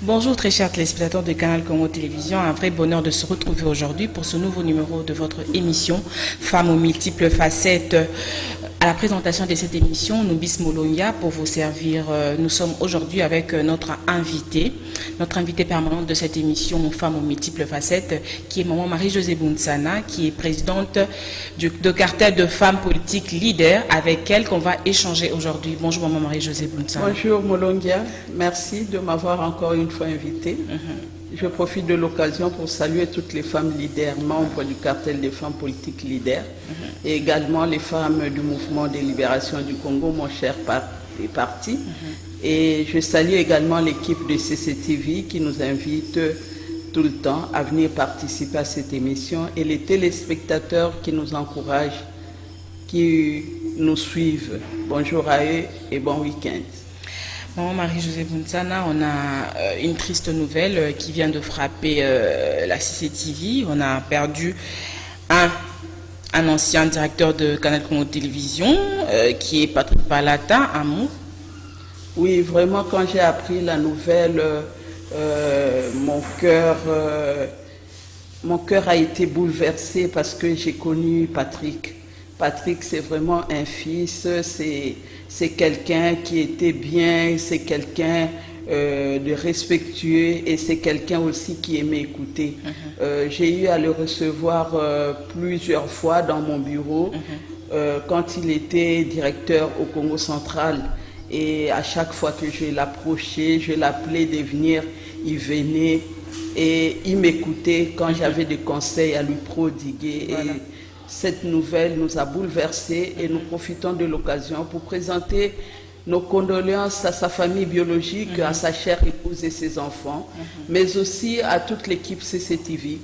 Bonjour très chers téléspectateurs de Canal Congo Télévision, un vrai bonheur de se retrouver aujourd'hui pour ce nouveau numéro de votre émission Femmes aux multiples facettes. À la présentation de cette émission, Noubis Molonia pour vous servir. Nous sommes aujourd'hui avec notre invitée permanente de cette émission Femmes aux multiples facettes, qui est Maman Marie-Josée Bounsana, qui est présidente de cartel de femmes politiques leaders, avec elle qu'on va échanger aujourd'hui. Bonjour Maman Marie-Josée Bounsana. Bonjour Molongia, merci de m'avoir encore une fois invitée. Je profite de l'occasion pour saluer toutes les femmes leaders, membres du cartel des femmes politiques leaders, et également les femmes du mouvement de libération du Congo, mon cher parti. Et je salue également l'équipe de CCTV qui nous invite tout le temps à venir participer à cette émission, et les téléspectateurs qui nous encouragent, qui nous suivent. Bonjour à eux et bon week-end. Maman Marie-Josée Bounsana, on a une triste nouvelle qui vient de frapper la CCTV. On a perdu un ancien directeur de Canal Congo Télévision, qui est Patrick Palata, un mot. Oui, vraiment, quand j'ai appris la nouvelle, mon cœur a été bouleversé parce que j'ai connu Patrick. Patrick, c'est vraiment un fils, c'est quelqu'un qui était bien, c'est quelqu'un de respectueux, et c'est quelqu'un aussi qui aimait écouter. J'ai eu à le recevoir plusieurs fois dans mon bureau quand il était directeur au Congo central. Et à chaque fois que je l'approchais, je l'appelais de venir, il venait et il m'écoutait quand j'avais des conseils à lui prodiguer. Voilà. Et cette nouvelle nous a bouleversés, et nous profitons de l'occasion pour présenter nos condoléances à sa famille biologique, à sa chère épouse et ses enfants, mais aussi à toute l'équipe CCTV.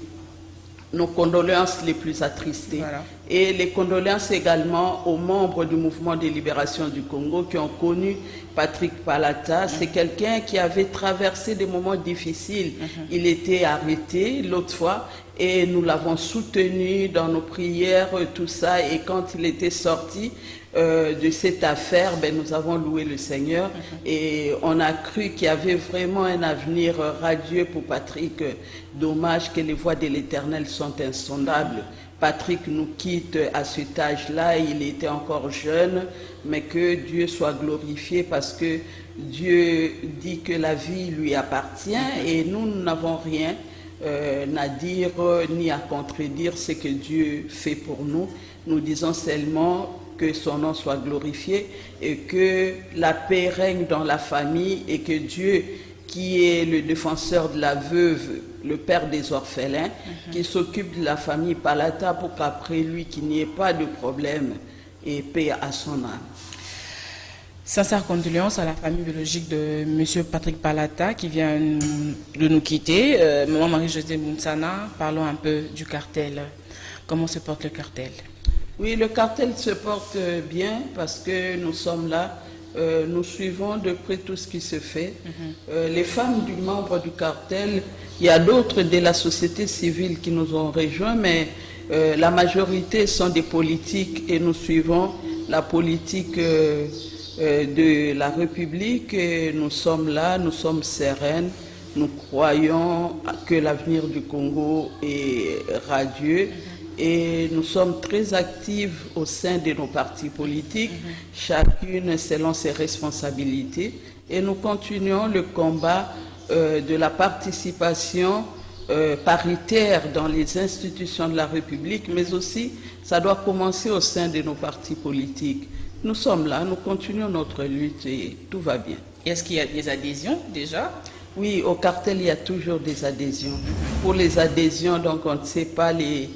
Nos condoléances les plus attristées. Voilà. Et les condoléances également aux membres du mouvement de libération du Congo qui ont connu Patrick Palata. C'est quelqu'un qui avait traversé des moments difficiles. Il était arrêté l'autre fois et nous l'avons soutenu dans nos prières, tout ça. Et quand il était sorti de cette affaire, nous avons loué le Seigneur et on a cru qu'il y avait vraiment un avenir radieux pour Patrick. Dommage que les voies de l'Éternel sont insondables. Patrick nous quitte à cet âge-là, il était encore jeune, mais que Dieu soit glorifié parce que Dieu dit que la vie lui appartient et nous n'avons rien à dire ni à contredire ce que Dieu fait pour nous. Nous disons seulement que son nom soit glorifié et que la paix règne dans la famille, et que Dieu, qui est le défenseur de la veuve, le père des orphelins, qui s'occupe de la famille Palata pour qu'après lui, qu'il n'y ait pas de problème, et paix à son âme. Sincères condoléances à la famille biologique de M. Patrick Palata qui vient de nous quitter. Maman Marie-Josée Bounsana, parlons un peu du cartel. Comment se porte le cartel? Oui, le cartel se porte bien parce que nous sommes là. Nous suivons de près tout ce qui se fait. Les femmes du membre du cartel, il y a d'autres de la société civile qui nous ont rejoints, mais la majorité sont des politiques et nous suivons la politique de la République. Et nous sommes là, nous sommes sereines, nous croyons que l'avenir du Congo est radieux. Et nous sommes très actifs au sein de nos partis politiques, chacune selon ses responsabilités. Et nous continuons le combat de la participation paritaire dans les institutions de la République, mais aussi ça doit commencer au sein de nos partis politiques. Nous sommes là, nous continuons notre lutte et tout va bien. Est-ce qu'il y a des adhésions déjà? Oui, au cartel, il y a toujours des adhésions. Pour les adhésions, donc on ne sait pas les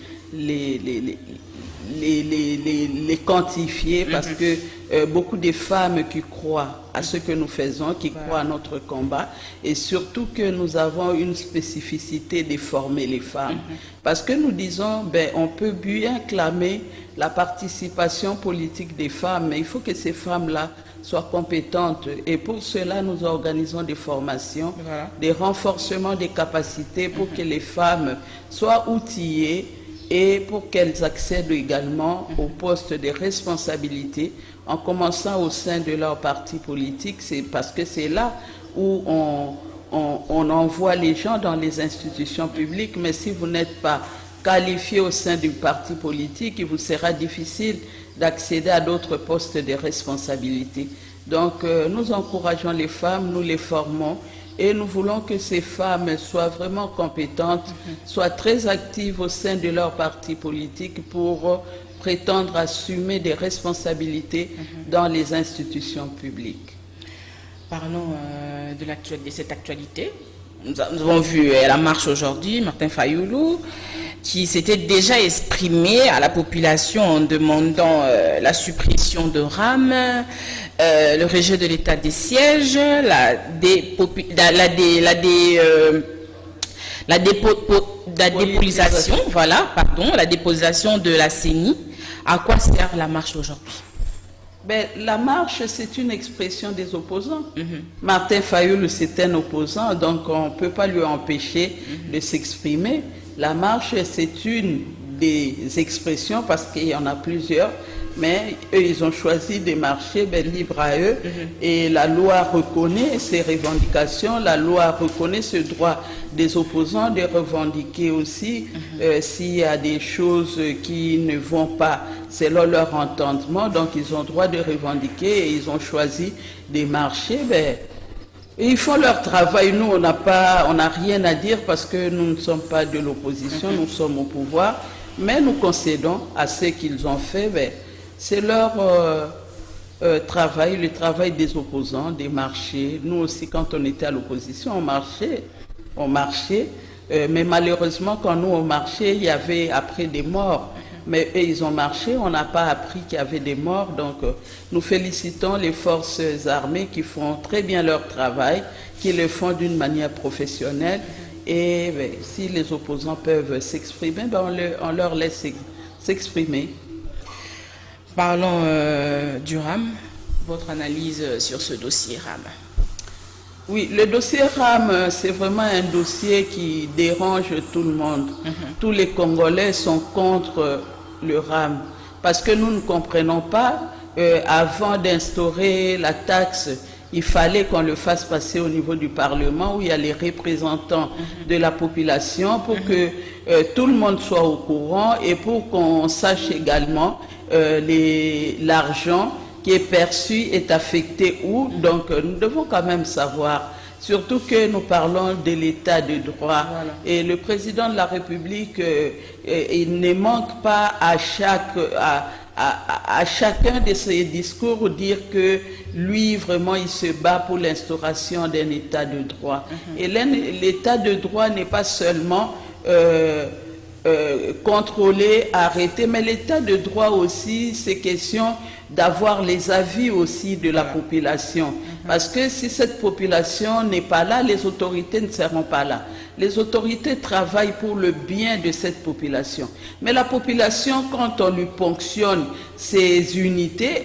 quantifier parce que beaucoup de femmes qui croient à ce que nous faisons, qui croient à notre combat, et surtout que nous avons une spécificité de former les femmes. Parce que nous disons, on peut bien clamer la participation politique des femmes, mais il faut que ces femmes-là soient compétentes. Et pour cela, nous organisons des formations, des renforcements des capacités pour que les femmes soient outillées et pour qu'elles accèdent également aux postes de responsabilité, en commençant au sein de leur parti politique. C'est parce que c'est là où on on envoie les gens dans les institutions publiques, mais si vous n'êtes pas qualifié au sein du parti politique, il vous sera difficile d'accéder à d'autres postes de responsabilité. Donc, nous encourageons les femmes, nous les formons, et nous voulons que ces femmes soient vraiment compétentes, soient très actives au sein de leur parti politique pour prétendre assumer des responsabilités dans les institutions publiques. Parlons de cette actualité. Nous avons vu la marche aujourd'hui, Martin Fayoulou, qui s'était déjà exprimé à la population en demandant la suppression de RAM, le rejet de l'état des sièges, la dépolitisation, la dépolitisation de la CENI. À quoi sert la marche aujourd'hui? Ben, la marche, c'est une expression des opposants. Martin Fayoulou, c'est un opposant, donc on ne peut pas lui empêcher de s'exprimer. La marche, c'est une des expressions, parce qu'il y en a plusieurs, mais eux, ils ont choisi de marcher, ben, libre à eux. Et la loi reconnaît ces revendications, la loi reconnaît ce droit des opposants de revendiquer aussi s'il y a des choses qui ne vont pas selon leur entendement. Donc, ils ont le droit de revendiquer et ils ont choisi de marcher. Ben, ils font leur travail. Nous, on n'a rien à dire parce que nous ne sommes pas de l'opposition, nous sommes au pouvoir. Mais nous concédons à ce qu'ils ont fait. Ben, c'est leur travail, le travail des opposants, des marchés. Nous aussi, quand on était à l'opposition, on marchait. Mais malheureusement, quand nous on marchait, il y avait après des morts. Mais eux, ils ont marché, on n'a pas appris qu'il y avait des morts. Donc, nous félicitons les forces armées qui font très bien leur travail, qui le font d'une manière professionnelle. Et ben, si les opposants peuvent s'exprimer, ben, on leur laisse s'exprimer. Parlons du RAM. Votre analyse sur ce dossier RAM? Oui, le dossier RAM, c'est vraiment un dossier qui dérange tout le monde. Tous les Congolais sont contre le RAM parce que nous ne comprenons pas, avant d'instaurer la taxe, il fallait qu'on le fasse passer au niveau du Parlement où il y a les représentants de la population pour que tout le monde soit au courant et pour qu'on sache également l'argent qui est perçu est affecté où. Donc nous devons quand même savoir, surtout que nous parlons de l'état de droit. Voilà. Et le président de la République, il ne manque pas à chacun de ses discours dire que lui vraiment il se bat pour l'instauration d'un état de droit. Et l'état de droit n'est pas seulement contrôler, arrêter, mais l'état de droit aussi, c'est question d'avoir les avis aussi de la population. Parce que si cette population n'est pas là, les autorités ne seront pas là. Les autorités travaillent pour le bien de cette population. Mais la population, quand on lui ponctionne ses unités,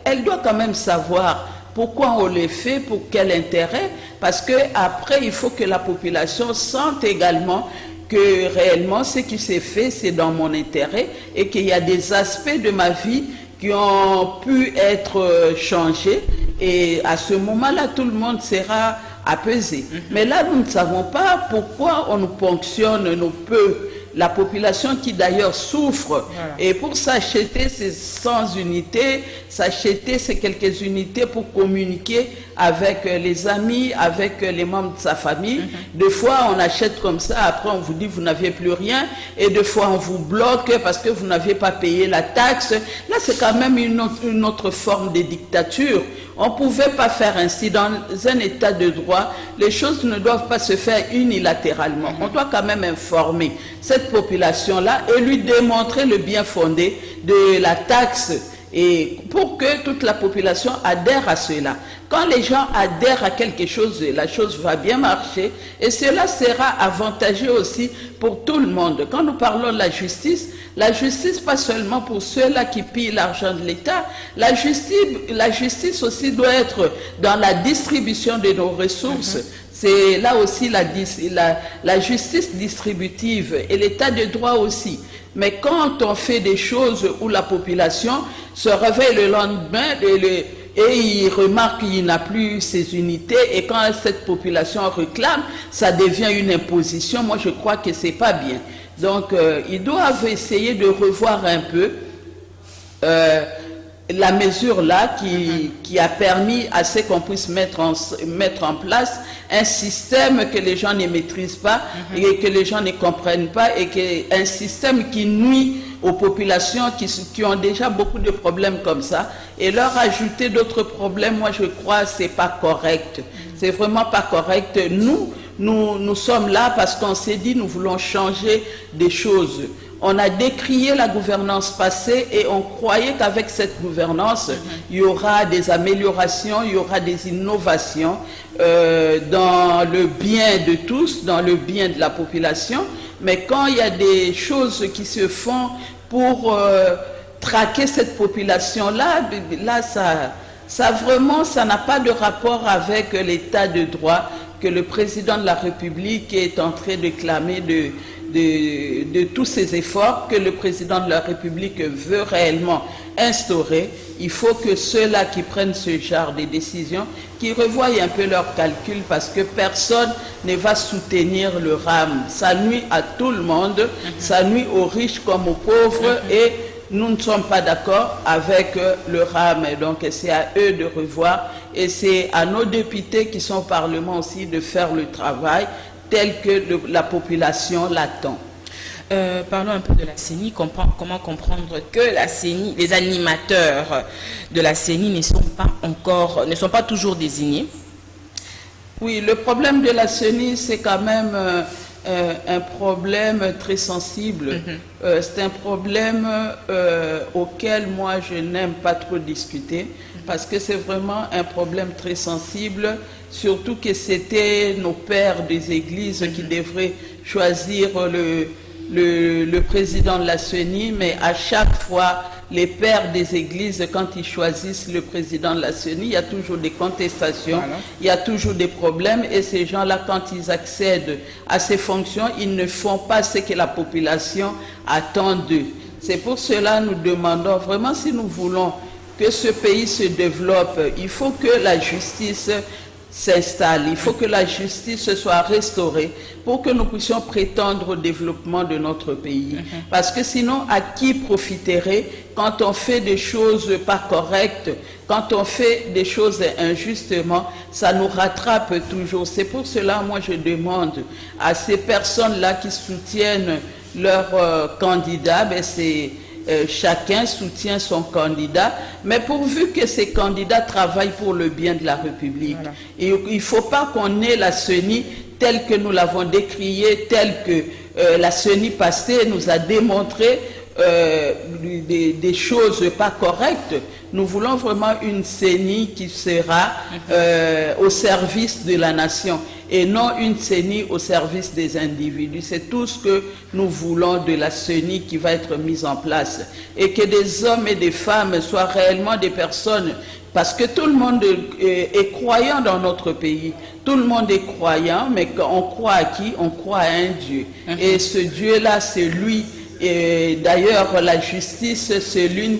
elle doit quand même savoir pourquoi on les fait, pour quel intérêt. Parce qu'après, il faut que la population sente également que réellement ce qui s'est fait, c'est dans mon intérêt et qu'il y a des aspects de ma vie qui ont pu être changés et à ce moment-là, tout le monde sera apaisé. Mais là, nous ne savons pas pourquoi on nous ponctionne nos peu. La population qui d'ailleurs souffre, et pour s'acheter ces 100 unités, s'acheter ces quelques unités pour communiquer avec les amis, avec les membres de sa famille. Des fois, on achète comme ça, après on vous dit vous n'avez plus rien, et des fois on vous bloque parce que vous n'avez pas payé la taxe. Là, c'est quand même une autre forme de dictature. On ne pouvait pas faire ainsi. Dans un état de droit, les choses ne doivent pas se faire unilatéralement. On doit quand même informer cette population-là et lui démontrer le bien fondé de la taxe et pour que toute la population adhère à cela. Quand les gens adhèrent à quelque chose, la chose va bien marcher et cela sera avantageux aussi pour tout le monde. Quand nous parlons de la justice pas seulement pour ceux-là qui pillent l'argent de l'État, la justice aussi doit être dans la distribution de nos ressources. C'est là aussi la justice distributive et l'état de droit aussi. Mais quand on fait des choses où la population se réveille le lendemain, et il remarque qu'il n'a plus ces unités, et quand cette population réclame, ça devient une imposition. Moi, je crois que c'est pas bien. Donc, ils doivent essayer de revoir un peu la mesure là qui a permis à ce qu'on puisse mettre en place un système que les gens ne maîtrisent pas et que les gens ne comprennent pas, et un système qui nuit aux populations qui ont déjà beaucoup de problèmes comme ça, et leur ajouter d'autres problèmes, moi je crois c'est pas correct. C'est vraiment pas correct. Nous sommes là parce qu'on s'est dit nous voulons changer des choses. On a décrié la gouvernance passée et on croyait qu'avec cette gouvernance, il y aura des améliorations, il y aura des innovations dans le bien de tous, dans le bien de la population. Mais quand il y a des choses qui se font pour traquer cette population-là, là, ça vraiment, ça n'a pas de rapport avec l'état de droit que le président de la République est en train de clamer de tous ces efforts que le président de la République veut réellement instaurer. Il faut que ceux-là qui prennent ce genre de décisions, qui revoient un peu leurs calculs, parce que personne ne va soutenir le RAM. Ça nuit à tout le monde, ça nuit aux riches comme aux pauvres, et nous ne sommes pas d'accord avec le RAM. Donc c'est à eux de revoir, et c'est à nos députés qui sont au Parlement aussi de faire le travail tel que la population l'attend. Parlons un peu de la CENI. Comment comprendre que la CENI, les animateurs de la CENI ne sont pas toujours désignés? Oui, le problème de la CENI, c'est quand même un problème très sensible. C'est un problème auquel moi je n'aime pas trop discuter, parce que c'est vraiment un problème très sensible, surtout que c'était nos pères des églises qui devraient choisir le président de la CENI, mais à chaque fois, les pères des églises, quand ils choisissent le président de la CENI, il y a toujours des contestations, il y a toujours des problèmes, et ces gens-là, quand ils accèdent à ces fonctions, ils ne font pas ce que la population attend d'eux. C'est pour cela que nous demandons vraiment, si nous voulons que ce pays se développe, il faut que la justice s'installe, il faut que la justice soit restaurée pour que nous puissions prétendre au développement de notre pays. Parce que sinon, à qui profiterait quand on fait des choses pas correctes, quand on fait des choses injustement, ça nous rattrape toujours. C'est pour cela, moi, je demande à ces personnes-là qui soutiennent leur candidat, chacun soutient son candidat, mais pourvu que ces candidats travaillent pour le bien de la République. Et il ne faut pas qu'on ait la CENI telle que nous l'avons décriée, telle que la CENI passée nous a démontré des choses pas correctes. Nous voulons vraiment une CENI qui sera au service de la nation, et non une CENI au service des individus. C'est tout ce que nous voulons de la CENI qui va être mise en place, et que des hommes et des femmes soient réellement des personnes, parce que tout le monde est croyant dans notre pays. Tout le monde est croyant, mais on croit à qui? On croit à un Dieu. Et ce Dieu-là, c'est lui. Et d'ailleurs, la justice, c'est l'une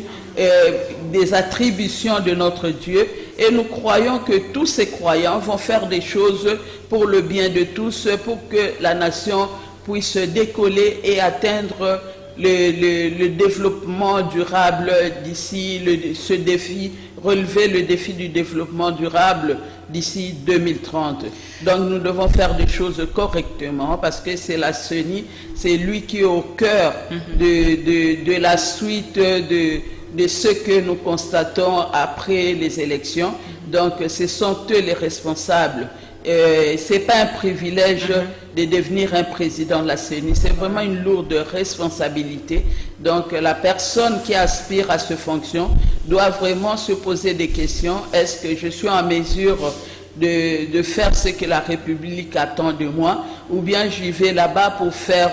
des attributions de notre Dieu, et nous croyons que tous ces croyants vont faire des choses pour le bien de tous, pour que la nation puisse décoller et atteindre le développement durable d'ici, ce défi, relever le défi du développement durable d'ici 2030. Donc nous devons faire des choses correctement, parce que c'est la CENI, c'est lui qui est au cœur de la suite de ce que nous constatons après les élections. Donc ce sont eux les responsables. Ce n'est pas un privilège de devenir un président de la CENI, c'est vraiment une lourde responsabilité. Donc la personne qui aspire à cette fonction doit vraiment se poser des questions. Est-ce que je suis en mesure de faire ce que la République attend de moi, ou bien j'y vais là-bas pour faire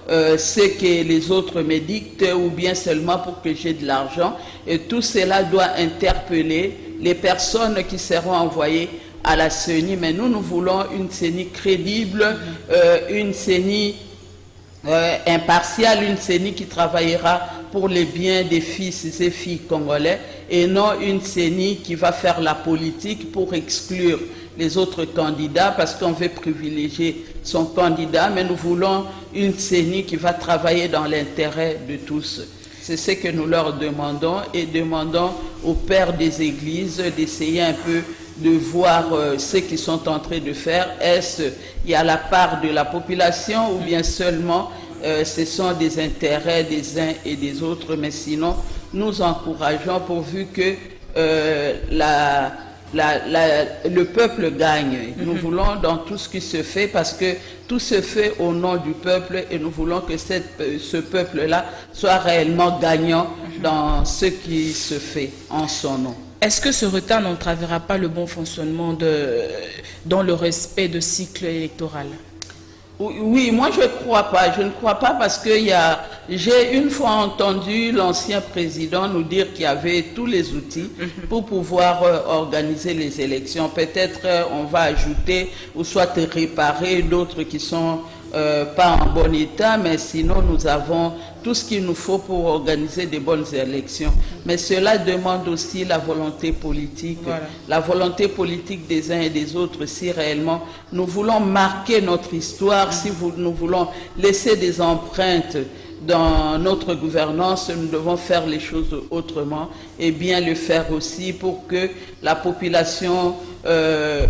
ce que les autres me dictent, ou bien seulement pour que j'ai de l'argent? Et tout cela doit interpeller les personnes qui seront envoyées à la CENI. Mais nous voulons une CENI crédible, une CENI impartiale, une CENI qui travaillera pour les biens des fils et filles congolais, et non une CENI qui va faire la politique pour exclure les autres candidats parce qu'on veut privilégier son candidat, mais nous voulons une CENI qui va travailler dans l'intérêt de tous. C'est ce que nous leur demandons, et demandons aux pères des églises d'essayer un peu de voir ce qu'ils sont en train de faire. Est-ce qu'il y a la part de la population ou bien seulement ce sont des intérêts des uns et des autres, mais sinon nous encourageons pourvu que le peuple gagne. Nous voulons dans tout ce qui se fait, parce que tout se fait au nom du peuple, et nous voulons que ce peuple-là soit réellement gagnant dans ce qui se fait en son nom. Est-ce que ce retard n'entravera pas le bon fonctionnement dans le respect de cycle électoral? Oui, moi je ne crois pas. Je ne crois pas parce que j'ai une fois entendu l'ancien président nous dire qu'il y avait tous les outils pour pouvoir organiser les élections. Peut-être on va ajouter ou soit réparer d'autres qui sont pas en bon état, mais sinon nous avons tout ce qu'il nous faut pour organiser de bonnes élections. Mais cela demande aussi la volonté politique, voilà. La volonté politique des uns et des autres. Si réellement nous voulons marquer notre histoire, si nous voulons laisser des empreintes dans notre gouvernance, nous devons faire les choses autrement et bien le faire aussi pour que la population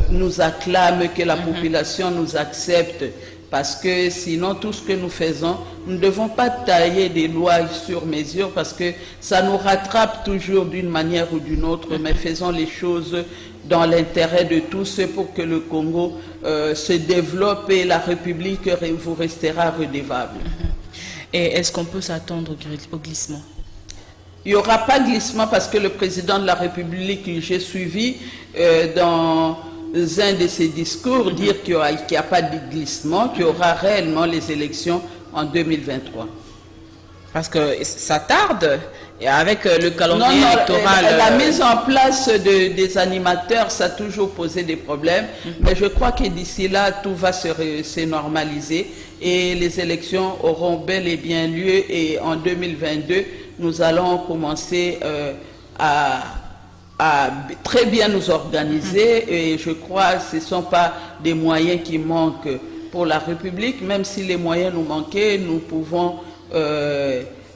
nous acclame, que la population nous accepte. Parce que sinon, tout ce que nous faisons, nous ne devons pas tailler des lois sur mesure parce que ça nous rattrape toujours d'une manière ou d'une autre, mais faisons les choses dans l'intérêt de tous pour que le Congo se développe et la République vous restera redevable. Et est-ce qu'on peut s'attendre au glissement? Il n'y aura pas de glissement parce que le président de la République que j'ai suivi dans un de ses discours dire qu'il n'y a pas de glissement, qu'il y aura réellement les élections en 2023. Parce que ça tarde, et avec le calendrier électoral... La mise en place des animateurs, ça a toujours posé des problèmes, mais je crois que d'ici là, tout va se normaliser et les élections auront bel et bien lieu, et en 2022, nous allons commencer à très bien nous organiser, et je crois que ce ne sont pas des moyens qui manquent pour la République. Même si les moyens nous manquaient, nous pouvons...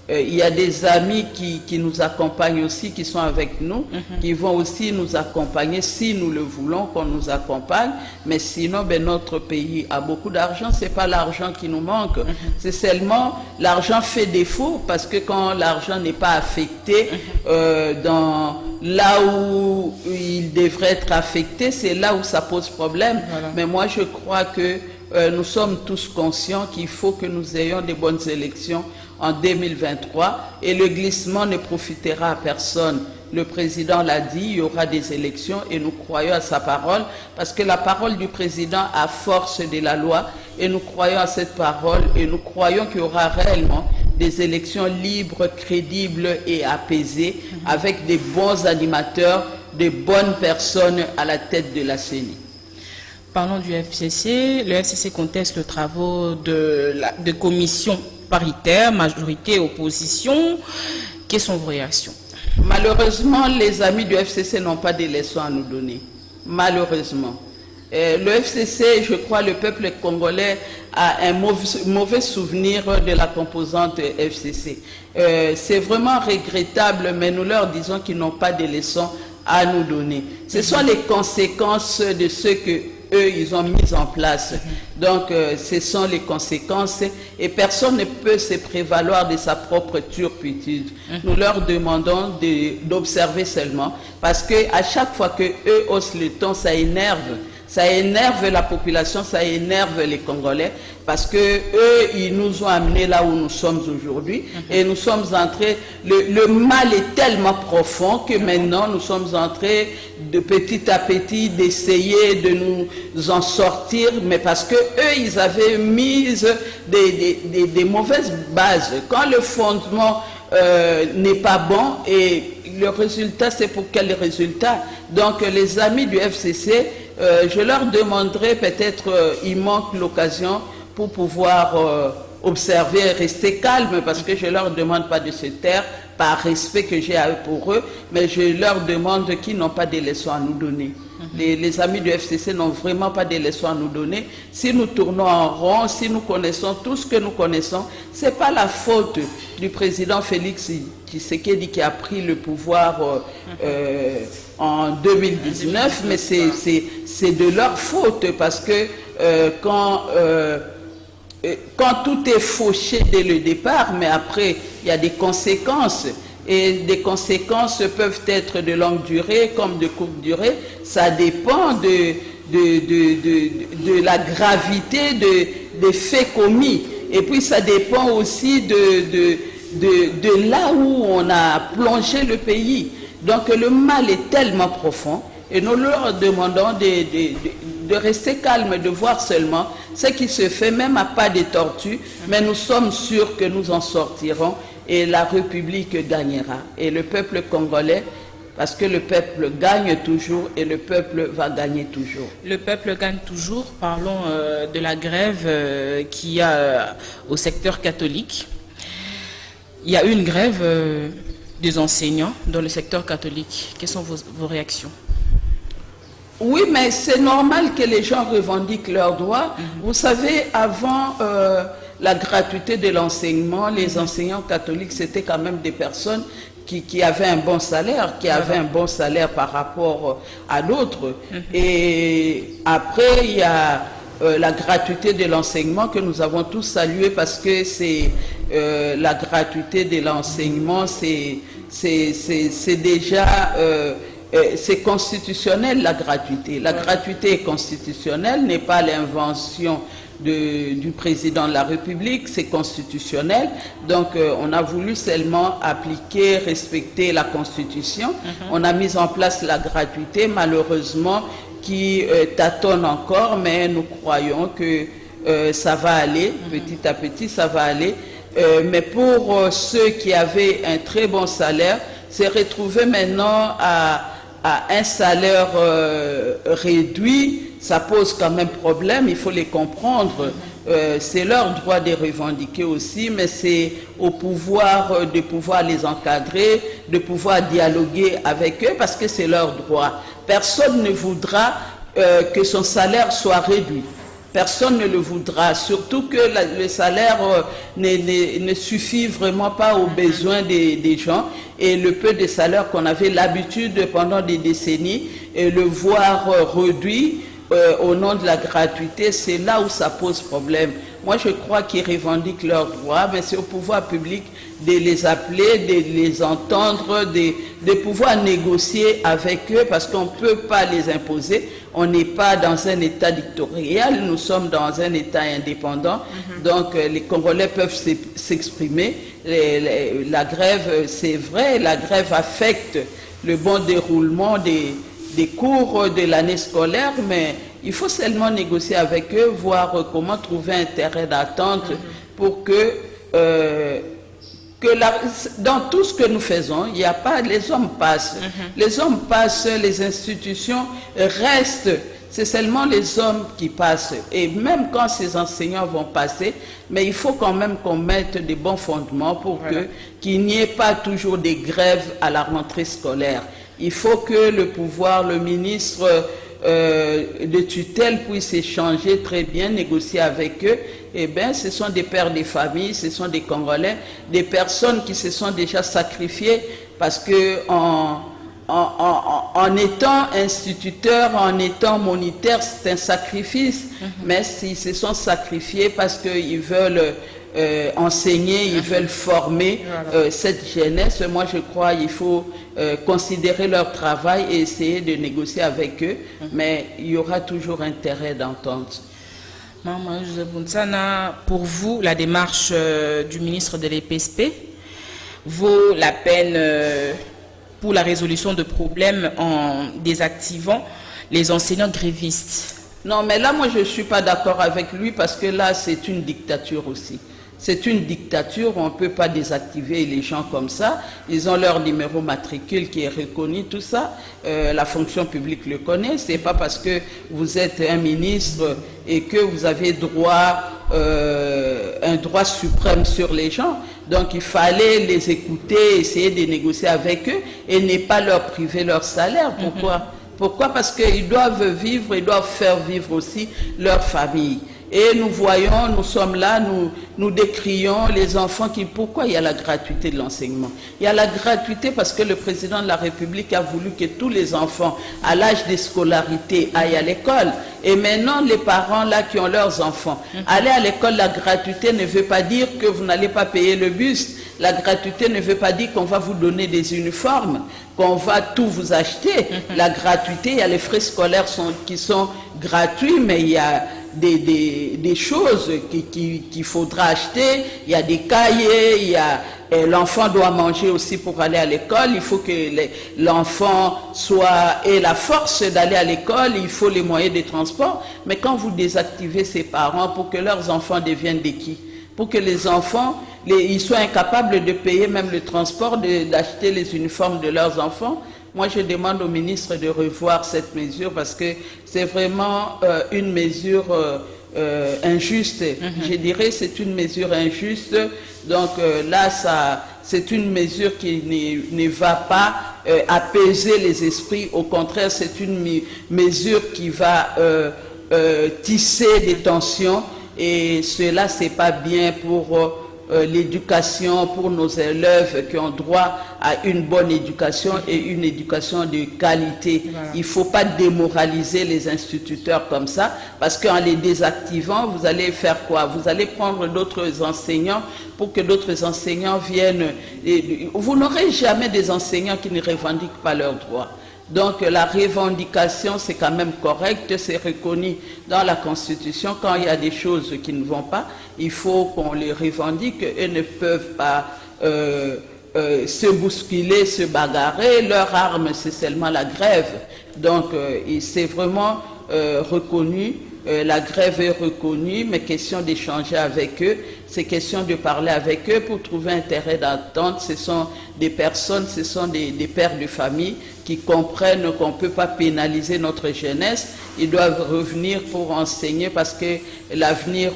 il y a des amis qui nous accompagnent aussi, qui sont avec nous, qui vont aussi nous accompagner si nous le voulons, qu'on nous accompagne. Mais sinon, notre pays a beaucoup d'argent, ce n'est pas l'argent qui nous manque, c'est seulement l'argent fait défaut, parce que quand l'argent n'est pas affecté là où il devrait être affecté, c'est là où ça pose problème. Voilà. Mais moi, je crois que nous sommes tous conscients qu'il faut que nous ayons des bonnes élections en 2023 et le glissement ne profitera à personne. Le président l'a dit, il y aura des élections et nous croyons à sa parole parce que la parole du président a force de la loi et nous croyons à cette parole et nous croyons qu'il y aura réellement des élections libres, crédibles et apaisées avec des bons animateurs, de bonnes personnes à la tête de la CENI. Parlons du FCC. Le FCC conteste le travail de commission paritaire, majorité, opposition. Quelles sont vos réactions? Malheureusement, les amis du FCC n'ont pas de leçons à nous donner. Malheureusement. Le FCC, je crois, le peuple congolais a un mauvais souvenir de la composante FCC. C'est vraiment regrettable, mais nous leur disons qu'ils n'ont pas de leçons à nous donner. Ce sont les conséquences de ce que eux, ils ont mis en place. Donc, ce sont les conséquences et personne ne peut se prévaloir de sa propre turpitude. Nous leur demandons d'observer seulement parce qu'à chaque fois qu'eux haussent le ton, ça énerve. Ça énerve la population, ça énerve les Congolais parce que eux, ils nous ont amenés là où nous sommes aujourd'hui et nous sommes entrés, le mal est tellement profond que maintenant nous sommes entrés de petit à petit d'essayer de nous en sortir, mais parce que eux, ils avaient mis des mauvaises bases. Quand le fondement n'est pas bon et le résultat, c'est pour quel résultat? Donc les amis du FCC, je leur demanderai peut-être, il manque l'occasion pour pouvoir observer et rester calme parce que je ne leur demande pas de se taire par respect que j'ai pour eux, mais je leur demande qu'ils n'ont pas des leçons à nous donner. Les amis du FCC n'ont vraiment pas des leçons à nous donner. Si nous tournons en rond, si nous connaissons tout ce que nous connaissons, ce n'est pas la faute du président Félix Tshisekedi qui a pris le pouvoir en 2019, mais c'est de leur faute parce que quand tout est fauché dès le départ, mais après il y a des conséquences. Et des conséquences peuvent être de longue durée comme de courte durée. Ça dépend de la gravité des faits commis. Et puis ça dépend aussi de là où on a plongé le pays. Donc le mal est tellement profond et nous leur demandons de rester calme, de voir seulement ce qui se fait, même à pas de tortue, mais nous sommes sûrs que nous en sortirons. Et la République gagnera. Et le peuple congolais, parce que le peuple gagne toujours et le peuple va gagner toujours. Le peuple gagne toujours. Parlons de la grève qu'il y a au secteur catholique. Il y a eu une grève des enseignants dans le secteur catholique. Quelles sont vos réactions? Oui, mais c'est normal que les gens revendiquent leurs droits. Vous savez, avant la gratuité de l'enseignement, les enseignants catholiques, c'était quand même des personnes qui avaient un bon salaire, par rapport à d'autres. Et après, il y a la gratuité de l'enseignement que nous avons tous salué parce que c'est la gratuité de l'enseignement, c'est déjà... c'est constitutionnel la gratuité. La gratuité est constitutionnelle, n'est pas l'invention du président de la République, c'est constitutionnel. Donc on a voulu seulement appliquer, respecter la Constitution. On a mis en place la gratuité, malheureusement, qui tâtonne encore, mais nous croyons que ça va aller, petit à petit ça va aller. Mais pour ceux qui avaient un très bon salaire, c'est retrouver maintenant à un salaire réduit, ça pose quand même problème, il faut les comprendre. C'est leur droit de revendiquer aussi, mais c'est au pouvoir de pouvoir les encadrer, de pouvoir dialoguer avec eux, parce que c'est leur droit. Personne ne voudra que son salaire soit réduit. Personne ne le voudra, surtout que le salaire ne suffit vraiment pas aux besoins des gens. Et le peu de salaire qu'on avait l'habitude pendant des décennies, le voir réduit au nom de la gratuité, c'est là où ça pose problème. Moi, je crois qu'ils revendiquent leurs droits, mais c'est au pouvoir public de les appeler, de les entendre, de pouvoir négocier avec eux, parce qu'on ne peut pas les imposer. On n'est pas dans un État dictatorial, nous sommes dans un État indépendant. Donc, les Congolais peuvent s'exprimer. La grève, c'est vrai, la grève affecte le bon déroulement des cours de l'année scolaire, mais il faut seulement négocier avec eux, voir comment trouver un terrain d'attente pour que dans tout ce que nous faisons, il n'y a pas, les hommes passent. Les hommes passent, les institutions restent. C'est seulement les hommes qui passent. Et même quand ces enseignants vont passer, mais il faut quand même qu'on mette des bons fondements pour qu'il n'y ait pas toujours des grèves à la rentrée scolaire. Il faut que le pouvoir, le ministre de tutelle puisse échanger très bien, négocier avec eux. Eh bien, ce sont des pères des familles, ce sont des Congolais, des personnes qui se sont déjà sacrifiées parce que en étant instituteur, en étant monitaire, c'est un sacrifice, mais s'ils se sont sacrifiés parce qu'ils veulent enseigner, ils veulent former cette jeunesse, moi je crois qu'il faut considérer leur travail et essayer de négocier avec eux, mais il y aura toujours intérêt d'entente. Maman Joseph Bounsana, pour vous, la démarche du ministre de l'EPSP vaut la peine pour la résolution de problèmes en désactivant les enseignants grévistes? Non, mais là, moi, je ne suis pas d'accord avec lui parce que là, c'est une dictature aussi. C'est une dictature, on ne peut pas désactiver les gens comme ça. Ils ont leur numéro matricule qui est reconnu, tout ça. La fonction publique le connaît. Ce n'est pas parce que vous êtes un ministre et que vous avez droit à un droit suprême sur les gens. Donc il fallait les écouter, essayer de négocier avec eux et ne pas leur priver leur salaire. Pourquoi? Pourquoi? Parce qu'ils doivent vivre, ils doivent faire vivre aussi leur famille. Et nous voyons, nous sommes là, nous décrions les enfants qui... Pourquoi il y a la gratuité de l'enseignement? Il y a la gratuité parce que le président de la République a voulu que tous les enfants à l'âge de scolarité aillent à l'école. Et maintenant, les parents là qui ont leurs enfants, aller à l'école, la gratuité ne veut pas dire que vous n'allez pas payer le bus. La gratuité ne veut pas dire qu'on va vous donner des uniformes, qu'on va tout vous acheter. La gratuité, il y a les frais scolaires qui sont gratuits, mais il y a des choses qu'il faudra acheter. Il y a des cahiers, l'enfant doit manger aussi pour aller à l'école. Il faut que l'enfant ait la force d'aller à l'école. Il faut les moyens de transport. Mais quand vous désactivez ses parents pour que leurs enfants deviennent des qui? Pour que les enfants, ils soient incapables de payer même le transport, d'acheter les uniformes de leurs enfants. Moi, je demande au ministre de revoir cette mesure parce que c'est vraiment une mesure injuste. Je dirais que c'est une mesure injuste. Donc là, c'est une mesure qui ne va pas apaiser les esprits. Au contraire, c'est une mesure qui va tisser des tensions. Et cela, c'est pas bien pour l'éducation, pour nos élèves qui ont droit à une bonne éducation et une éducation de qualité. Voilà. Il ne faut pas démoraliser les instituteurs comme ça, parce qu'en les désactivant, vous allez faire quoi? Vous allez prendre d'autres enseignants pour que d'autres enseignants viennent. Vous n'aurez jamais des enseignants qui ne revendiquent pas leurs droits. Donc la revendication, c'est quand même correct, c'est reconnu dans la Constitution. Quand il y a des choses qui ne vont pas, il faut qu'on les revendique. Eux ne peuvent pas se bousculer, se bagarrer. Leur arme, c'est seulement la grève. Donc c'est vraiment reconnu. La grève est reconnue, mais question d'échanger avec eux, c'est question de parler avec eux pour trouver un terrain d'entente. Ce sont des personnes, ce sont des pères de famille qui comprennent qu'on ne peut pas pénaliser notre jeunesse. Ils doivent revenir pour enseigner parce que l'avenir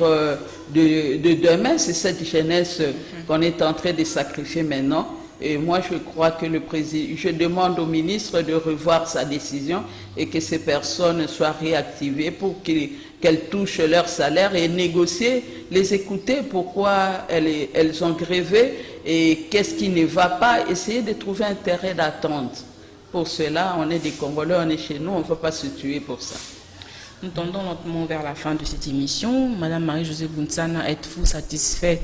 de demain, c'est cette jeunesse qu'on est en train de sacrifier maintenant. Et moi, je crois que je demande au ministre de revoir sa décision et que ces personnes soient réactivées pour qu'elles touchent leur salaire et négocier, les écouter, pourquoi elles ont grévé et qu'est-ce qui ne va pas, essayer de trouver un terrain d'attente. Pour cela, on est des Congolais, on est chez nous, on ne veut pas se tuer pour ça. Nous tendons lentement vers la fin de cette émission. Madame Marie-Josée Bountsana, êtes-vous satisfaite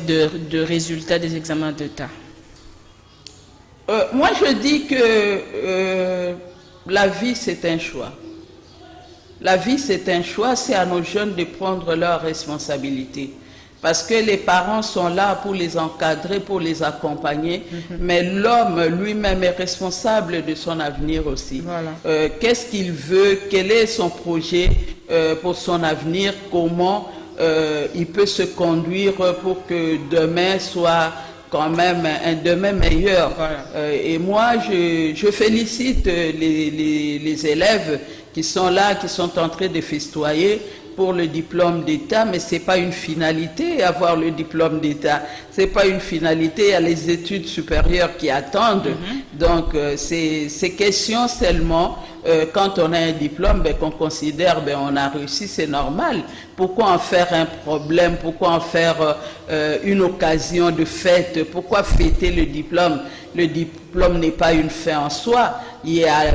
de résultats des examens d'État? Moi, je dis que la vie, c'est un choix. La vie, c'est un choix, c'est à nos jeunes de prendre leurs responsabilités. Parce que les parents sont là pour les encadrer, pour les accompagner, mais l'homme lui-même est responsable de son avenir aussi. Voilà. Qu'est-ce qu'il veut? Quel est son projet pour son avenir? Comment il peut se conduire pour que demain soit quand même un demain meilleur. Voilà. Et moi, je félicite les élèves qui sont là, qui sont en train de festoyer pour le diplôme d'État, mais ce n'est pas une finalité, avoir le diplôme d'État. Ce n'est pas une finalité, il y a les études supérieures qui attendent. Donc, c'est question seulement, quand on a un diplôme, qu'on considère on a réussi, c'est normal. Pourquoi en faire un problème? Pourquoi en faire une occasion de fête? Pourquoi fêter le diplôme? Le diplôme n'est pas une fin en soi. Il y a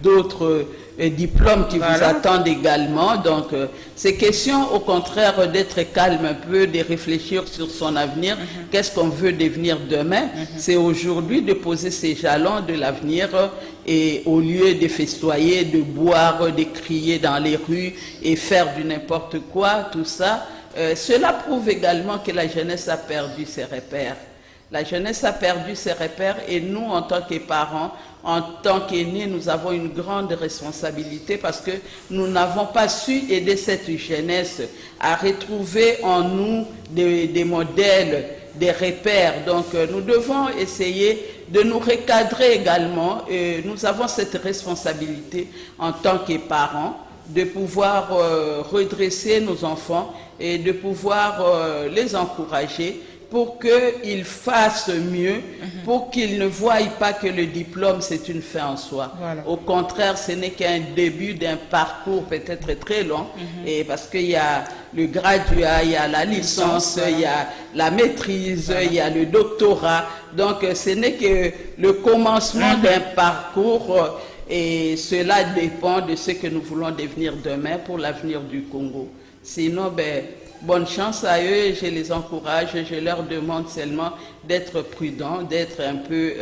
d'autres diplômes qui vous attendent également. Donc, c'est question au contraire d'être calme un peu, de réfléchir sur son avenir. Qu'est-ce qu'on veut devenir demain? C'est aujourd'hui de poser ses jalons de l'avenir et au lieu de festoyer, de boire, de crier dans les rues et faire du n'importe quoi, tout ça. Cela prouve également que la jeunesse a perdu ses repères. La jeunesse a perdu ses repères et nous, en tant que parents, en tant qu'aînés, nous avons une grande responsabilité parce que nous n'avons pas su aider cette jeunesse à retrouver en nous des modèles, des repères. Donc, nous devons essayer de nous recadrer également. Et nous avons cette responsabilité en tant que parents de pouvoir redresser nos enfants et de pouvoir les encourager pour qu'ils fassent mieux, pour qu'ils ne voient pas que le diplôme c'est une fin en soi. Voilà. Au contraire, ce n'est qu'un début d'un parcours peut-être très long, et parce qu'il y a le graduat, il y a la licence, voilà. il y a la maîtrise, il y a le doctorat. Donc ce n'est que le commencement d'un parcours, et cela dépend de ce que nous voulons devenir demain pour l'avenir du Congo. Sinon, bonne chance à eux, je les encourage, je leur demande seulement d'être prudents, d'être un peu,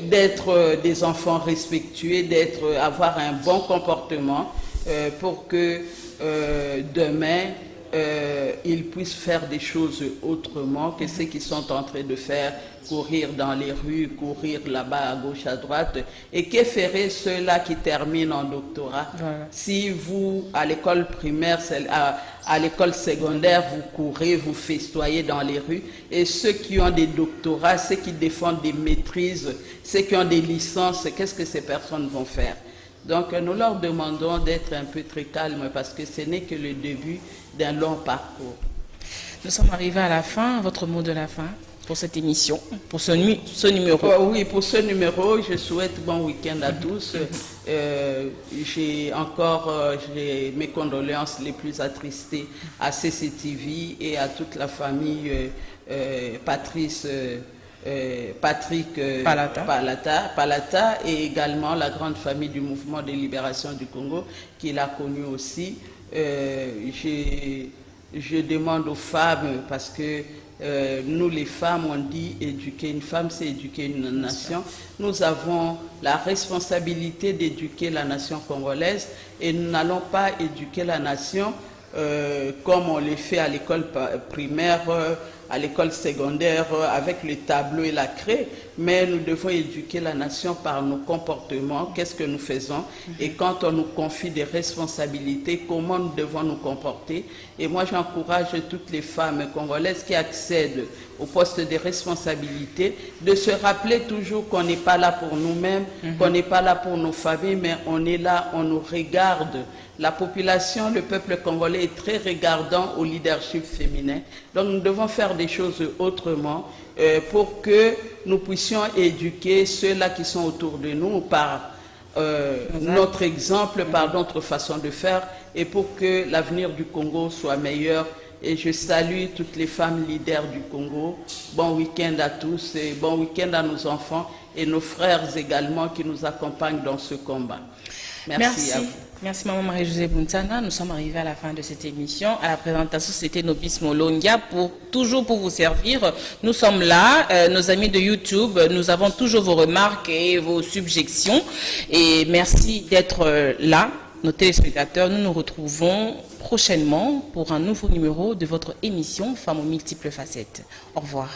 d'être des enfants respectueux, avoir un bon comportement pour que demain, ils puissent faire des choses autrement que ce qu'ils sont en train de faire, courir dans les rues, courir là-bas à gauche, à droite. Et que feraient ceux-là qui terminent en doctorat? Voilà. Si vous, à l'école primaire, à l'école secondaire, vous courez, vous festoyez dans les rues, et ceux qui ont des doctorats, ceux qui défendent des maîtrises, ceux qui ont des licences, qu'est-ce que ces personnes vont faire? Donc nous leur demandons d'être un peu très calmes parce que ce n'est que le début d'un long parcours. Nous sommes arrivés à la fin. Votre mot de la fin pour cette émission, pour ce numéro. Oui, pour ce numéro, je souhaite bon week-end à tous. J'ai mes condoléances les plus attristées à CCTV et à toute la famille Patrick Palata et également la grande famille du mouvement de libération du Congo qu'il a connu aussi. Je demande aux femmes parce que nous les femmes, on dit éduquer une femme, c'est éduquer une nation. Nous avons la responsabilité d'éduquer la nation congolaise et nous n'allons pas éduquer la nation comme on le fait à l'école primaire, à l'école secondaire, avec le tableau et la craie, mais nous devons éduquer la nation par nos comportements, qu'est-ce que nous faisons, et quand on nous confie des responsabilités, comment nous devons nous comporter. Et moi, j'encourage toutes les femmes congolaises qui accèdent au poste de responsabilité de se rappeler toujours qu'on n'est pas là pour nous-mêmes, qu'on n'est pas là pour nos familles, mais on est là, on nous regarde. La population, le peuple congolais est très regardant au leadership féminin. Donc nous devons faire des choses autrement pour que nous puissions éduquer ceux-là qui sont autour de nous par notre exemple, par notre façon de faire et pour que l'avenir du Congo soit meilleur. Et je salue toutes les femmes leaders du Congo. Bon week-end à tous et bon week-end à nos enfants et nos frères également qui nous accompagnent dans ce combat. Merci à vous. Merci Maman Marie-Josée Buntana. Nous sommes arrivés à la fin de cette émission. À la présentation, c'était Nobis Molongia toujours pour vous servir. Nous sommes là, nos amis de YouTube, nous avons toujours vos remarques et vos subjections. Et merci d'être là, nos téléspectateurs. Nous nous retrouvons prochainement pour un nouveau numéro de votre émission Femmes aux multiples facettes. Au revoir.